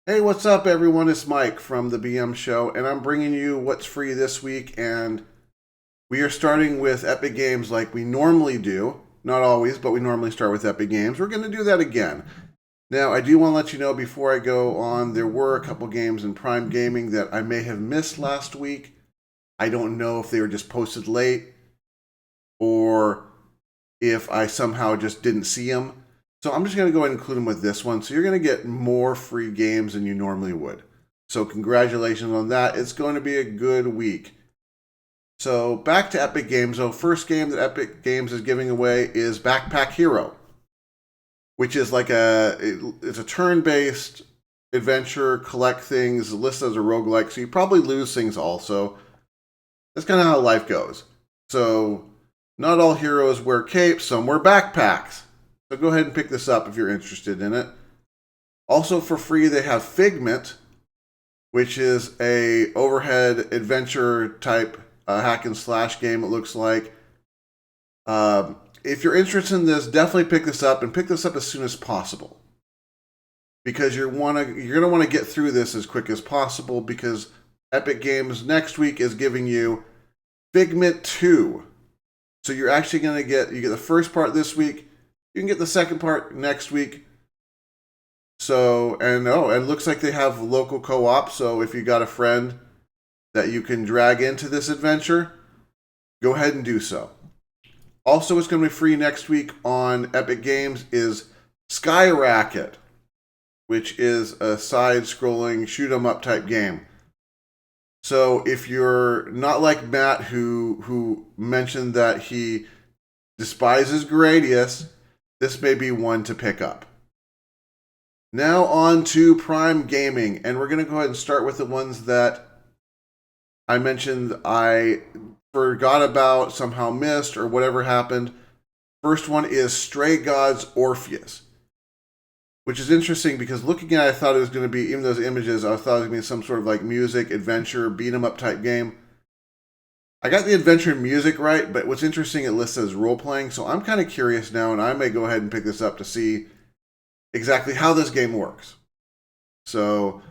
Hey, what's up, everyone? It's Mike from the BM Show, and I'm bringing you what's free this week. And we are starting with Epic Games like we normally do. Not always, but we normally start with Epic Games. We're going to do that again. Now, I do want to let you know before I go on, there were a couple games in Prime Gaming that I may have missed last week. I don't know if they were just posted late or if I somehow just didn't see them. So I'm just going to go ahead and include them with this one. So you're going to get more free games than you normally would. So congratulations on that. It's going to be a good week. So back to Epic Games. So first game that Epic Games is giving away is Backpack Hero, which is like it's a turn-based adventure, collect things, listed as a roguelike. So you probably lose things also. That's kind of how life goes. So not all heroes wear capes, some wear backpacks. So go ahead and pick this up if you're interested in it. Also for free, they have Figment, which is a overhead adventure type hack and slash game. It looks like. If you're interested in this, definitely pick this up and pick this up as soon as possible, because you're gonna want to get through this as quick as possible, because Epic Games next week is giving you Figment 2. So you're actually gonna get the first part this week. You can get the second part next week. So, and it looks like they have local co-op. So if you got a friend that you can drag into this adventure, go ahead and do so. Also, it's going to be free next week on Epic Games is Skyracket, which is a side-scrolling shoot-'em-up type game. So if you're not like Matt, who mentioned that he despises Gradius, this may be one to pick up. Now on to Prime Gaming, and we're going to go ahead and start with the ones that I mentioned I forgot about, somehow missed, or whatever happened. First one is Stray Gods Orpheus, which is interesting because looking at it, I thought it was going to be, even those images, I thought it was going to be some sort of like music, adventure, beat 'em up type game. I got the adventure and music right, but what's interesting, it lists as role playing, so I'm kind of curious now, and I may go ahead and pick this up to see exactly how this game works. So,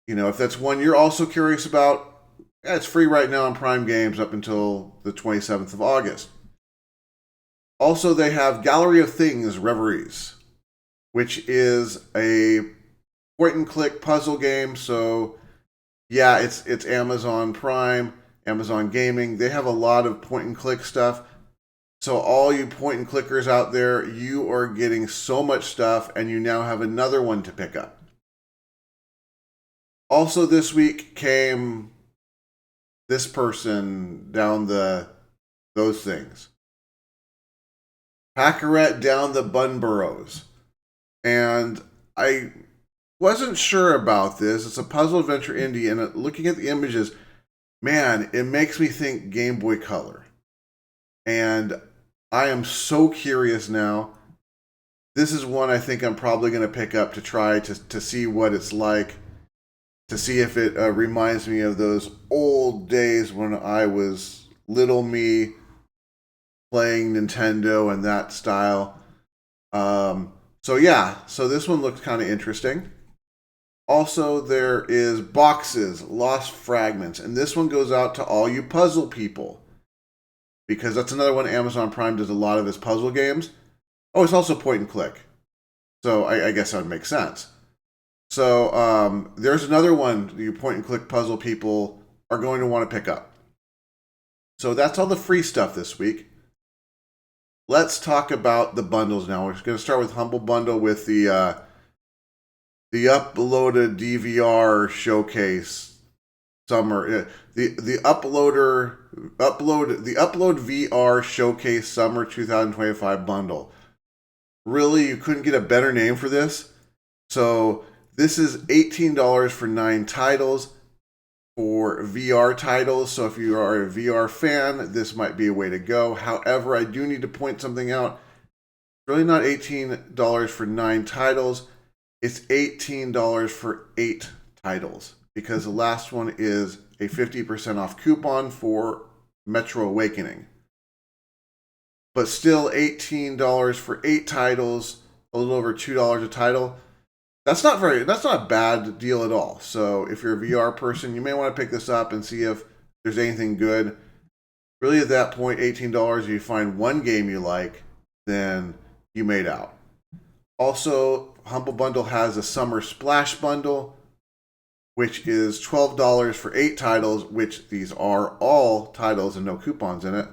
if that's one you're also curious about, it's free right now on Prime Games up until the 27th of August. Also, they have Gallery of Things Reveries, which is a point and click puzzle game. So, yeah, it's Amazon Prime, Amazon Gaming. They have a lot of point and click stuff. So all you point and clickers out there, you are getting so much stuff, and you now have another one to pick up. Also this week came this person down those things. Paccaret down the Bunburrows. And I wasn't sure about this. It's a puzzle adventure indie, and looking at the images, man, it makes me think Game Boy Color. And I am so curious now. This is one I think I'm probably going to pick up to try to see what it's like, to see if it reminds me of those old days when I was little me playing Nintendo and that style. So this one looks kind of interesting. Also, there is Boxes, Lost Fragments, and this one goes out to all you puzzle people, because that's another one. Amazon Prime does a lot of its puzzle games. Oh, it's also point and click. So I guess that would make sense. So there's another one you point and click puzzle people are going to want to pick up. So that's all the free stuff this week. Let's talk about the bundles now. We're going to start with Humble Bundle with the uploaded DVR showcase summer. The upload VR showcase summer 2025 bundle. Really, you couldn't get a better name for this. So this is $18 for 9 titles for VR titles. So if you are a VR fan, this might be a way to go. However, I do need to point something out. It's really not $18 for 9 titles. It's $18 for 8 titles, because the last one is a 50% off coupon for Metro Awakening. But still $18 for 8 titles, a little over $2 a title. That's not a bad deal at all. So if you're a VR person, you may want to pick this up and see if there's anything good. Really, at that point, $18, if you find one game you like, then you made out. Also, Humble Bundle has a Summer Splash Bundle, which is $12 for 8 titles, which these are all titles and no coupons in it.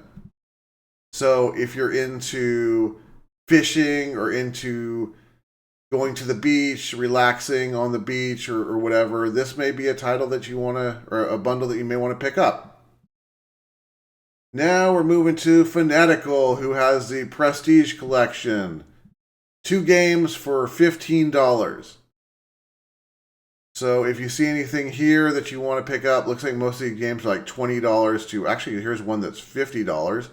So if you're into fishing or into going to the beach, relaxing on the beach or whatever, this may be a title that you want to, or a bundle that you may want to pick up. Now we're moving to Fanatical, who has the Prestige Collection. 2 games for $15. So if you see anything here that you want to pick up, looks like most of these games are like $20 to, actually here's one that's $50.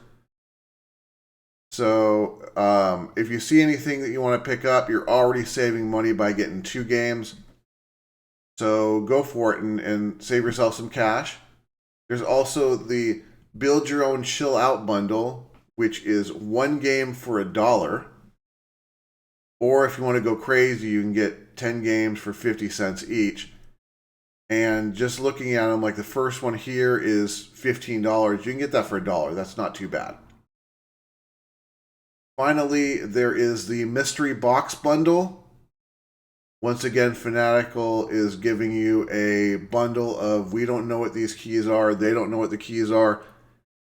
So if you see anything that you want to pick up, you're already saving money by getting 2 games. So go for it and save yourself some cash. There's also the Build Your Own Chill Out bundle, which is 1 game for $1. Or if you want to go crazy, you can get 10 games for 50 cents each. And just looking at them, like the first one here is $15. You can get that for $1. That's not too bad. Finally, there is the Mystery Box Bundle. Once again, Fanatical is giving you a bundle of, we don't know what these keys are, they don't know what the keys are.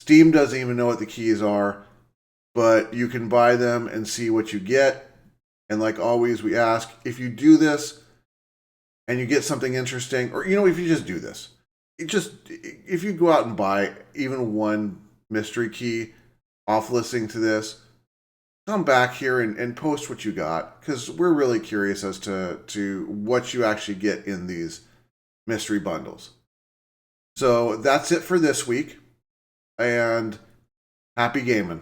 Steam doesn't even know what the keys are, but you can buy them and see what you get. And like always, we ask, if you do this and you get something interesting, or if you just do this, if you go out and buy even one mystery key off listening to this, come back here and post what you got, because we're really curious as to what you actually get in these mystery bundles. So that's it for this week, and happy gaming.